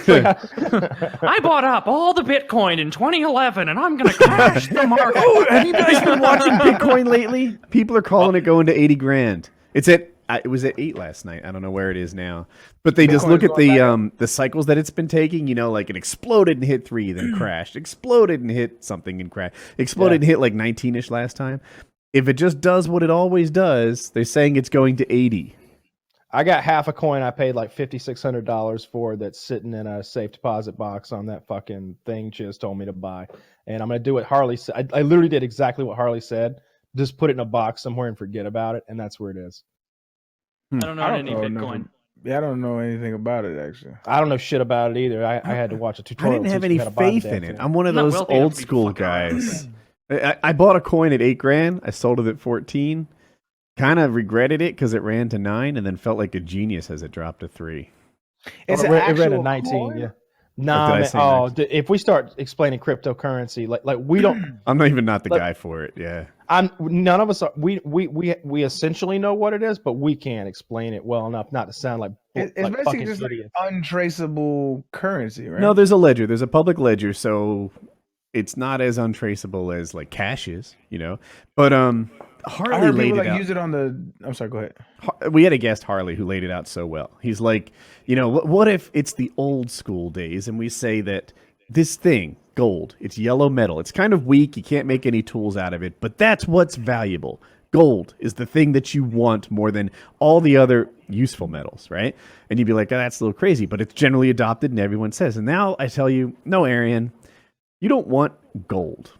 I bought up all the Bitcoin in 2011, and I'm going to crash the market. Oh, have you guys been watching Bitcoin lately? People are calling it going to 80 grand. It was at 8 last night. I don't know where it is now. But they just look at the cycles that it's been taking, like it exploded and hit 3, then crashed. Exploded and hit something and crashed. Exploded and hit like 19-ish last time. If it just does what it always does, they're saying it's going to 80. I got half a coin I paid like $5,600 for that's sitting in a safe deposit box on that fucking thing Chiz told me to buy. And I'm going to do what Harley said. I literally did exactly what Harley said. Just put it in a box somewhere and forget about it. And that's where it is. I don't know any Bitcoin. Yeah, I don't know anything about it, actually. I don't know shit about it either. I had to watch a I tutorial. didn't have any faith in it. I'm one of those wealthy enough old to be school fucking around with guys. I bought a coin at 8 grand. I sold it at 14. Kind of regretted it because it ran to 9 and then felt like a genius as it dropped to 3. It's it ran to 19, coin? yeah. Nah, man, if we start explaining cryptocurrency, like we don't. I'm not the guy for it. Yeah. None of us are. We essentially know what it is, but we can't explain it well enough not to sound like it's like basically fucking just idiots. like untraceable currency, right? No, there's a ledger. There's a public ledger, so it's not as untraceable as like cash is, But Harley laid it out. Use it on the. I'm sorry. Go ahead. We had a guest, Harley, who laid it out so well. He's like, what if it's the old school days and we say that this thing, gold, it's yellow metal. It's kind of weak. You can't make any tools out of it, but that's what's valuable. Gold is the thing that you want more than all the other useful metals, right? And you'd be like, that's a little crazy, but it's generally adopted and everyone says. And now I tell you, no, Arian, you don't want gold.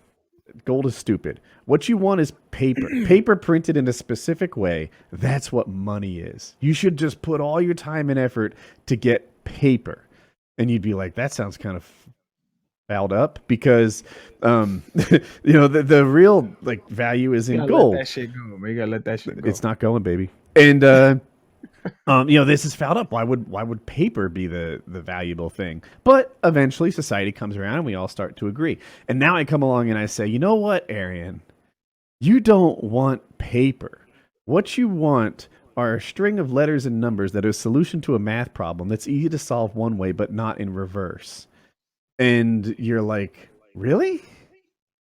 Gold is stupid. What you want is paper. Paper printed in a specific way. That's what money is. You should just put all your time and effort to get paper. And you'd be like, that sounds kind of fouled up because, the real like value is in gold. Let that shit go, man. You gotta let that shit go. It's not going, baby. And this is fouled up. Why would paper be the valuable thing? But eventually society comes around and we all start to agree. And now I come along and I say, you know what, Arian? You don't want paper. What you want are a string of letters and numbers that are a solution to a math problem that's easy to solve one way, but not in reverse. And you're like, really?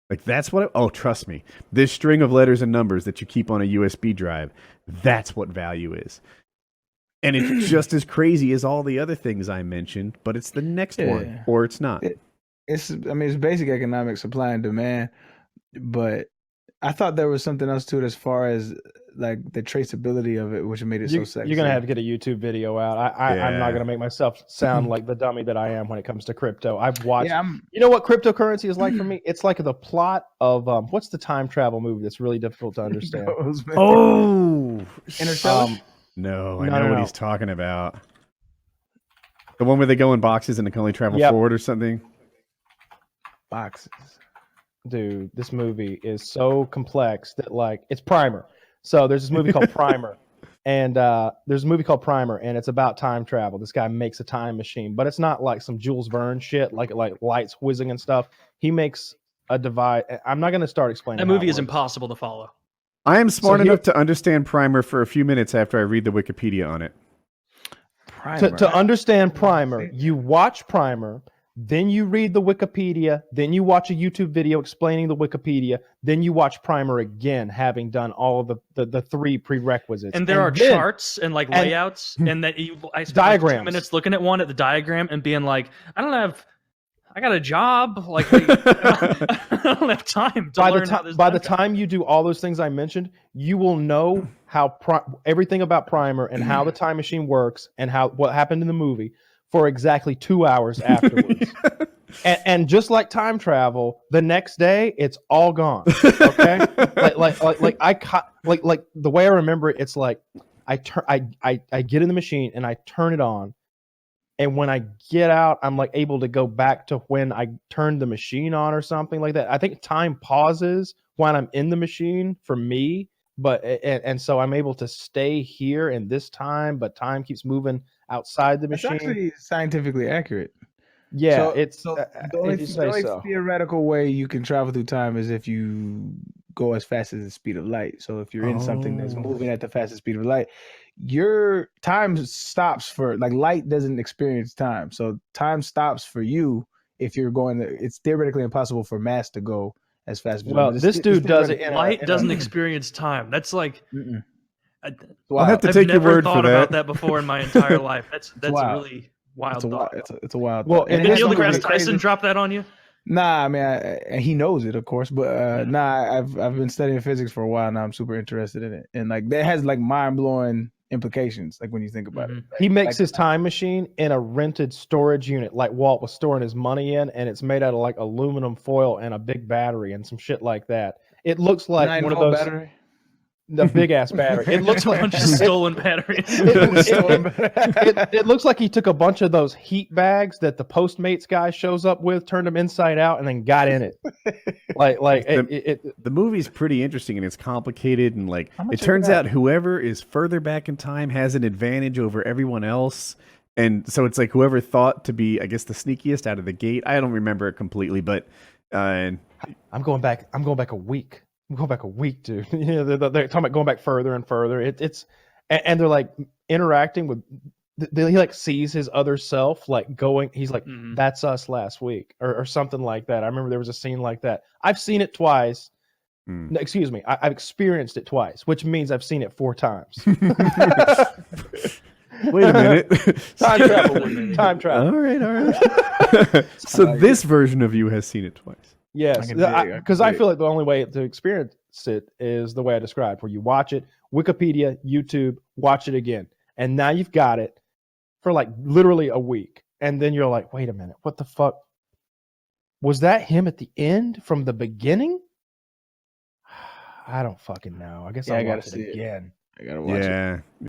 Like, that's what trust me. This string of letters and numbers that you keep on a USB drive, that's what value is. And it's just as crazy as all the other things I mentioned, but it's the next one, or it's not. It's basic economic supply and demand, but I thought there was something else to it as far as like the traceability of it, which made it so sexy. You're gonna have to get a YouTube video out. I'm not gonna make myself sound like the dummy that I am when it comes to crypto. I've watched. You know what cryptocurrency is like for me? It's like the plot of what's the time travel movie that's really difficult to understand? Interstellar. No, I know what he's talking about. The one where they go in boxes and they can only travel forward or something. Boxes. Dude, this movie is so complex that like it's Primer. So there's this movie called Primer, and it's about time travel. This guy makes a time machine, but it's not like some Jules Verne shit, like lights whizzing and stuff. He makes a device. I'm not going to start explaining. That movie is impossible to follow. I am smart enough to understand Primer for a few minutes after I read the Wikipedia on it. To understand Primer, you watch Primer. Then you read the Wikipedia, then you watch a YouTube video explaining the Wikipedia, then you watch Primer again, having done all of the 3 prerequisites. And there are charts and like layouts, and that I spent diagrams. 2 minutes looking at one at the diagram and being like, I got a job. Like, I don't have time to learn how this. By the time you do all those things I mentioned, you will know how everything about Primer and how the time machine works and what happened in the movie for exactly 2 hours afterwards. and just like time travel, the next day it's all gone. Okay, like the way I remember it, it's like I get in the machine and I turn it on, and when I get out, I'm like able to go back to when I turned the machine on or something like that. I think time pauses when I'm in the machine for me, but and so I'm able to stay here in this time, but time keeps moving outside the machine. It's actually scientifically accurate. Yeah, the only theoretical way you can travel through time is if you go as fast as the speed of light. So if you're in something that's moving at the fastest speed of light, your time stops for like light doesn't experience time, so time stops for you if you're going. It's theoretically impossible for mass to go as fast. Well, this dude does it in Light doesn't experience time. That's like I'll have to I've take your never word thought for about that. that before in my entire life. That's a wild. really wild It's a thought. wild. It's a wild. Well, thought. and Did that's Neil something deGrasse really Tyson crazy. drop that on you? Nah, I mean, he knows it, of course, but nah, I've been studying physics for a while now. I'm super interested in it, and like that has like mind blowing implications. Like when you think about it, He makes like, his time machine in a rented storage unit, like Walt was storing his money in, and it's made out of like aluminum foil and a big battery and some shit like that. It looks like one of 9-volt those, battery. the big ass battery. It looks It's a like bunch of stolen batteries. it looks like he took a bunch of those heat bags that the Postmates guy shows up with, turned them inside out, and then got in it. The movie's pretty interesting and it's complicated, and like gonna it check turns it out out. whoever is further back in time has an advantage over everyone else. And so it's like whoever thought to be, I guess, the sneakiest out of the gate. I don't remember it completely, but I'm going back a week. I'm going back a week, dude. You know, they're talking about going back further and further. And they're like interacting with. He like sees his other self like going. He's like, "That's us last week," or something like that. I remember there was a scene like that. I've seen it twice. No, excuse me. I've experienced it twice, which means I've seen it 4 times. wait a minute. Time travel. Time travel. All right. So this version of you has seen it twice. Yes, because I feel like the only way to experience it is the way I described, where you watch it, Wikipedia, YouTube, watch it again, and now you've got it for like literally a week, and then you're like, wait a minute, what the fuck? Was that him at the end from the beginning? I don't fucking know. I guess Yeah, I I'll gotta watch it see it. again. I gotta watch it. Yeah.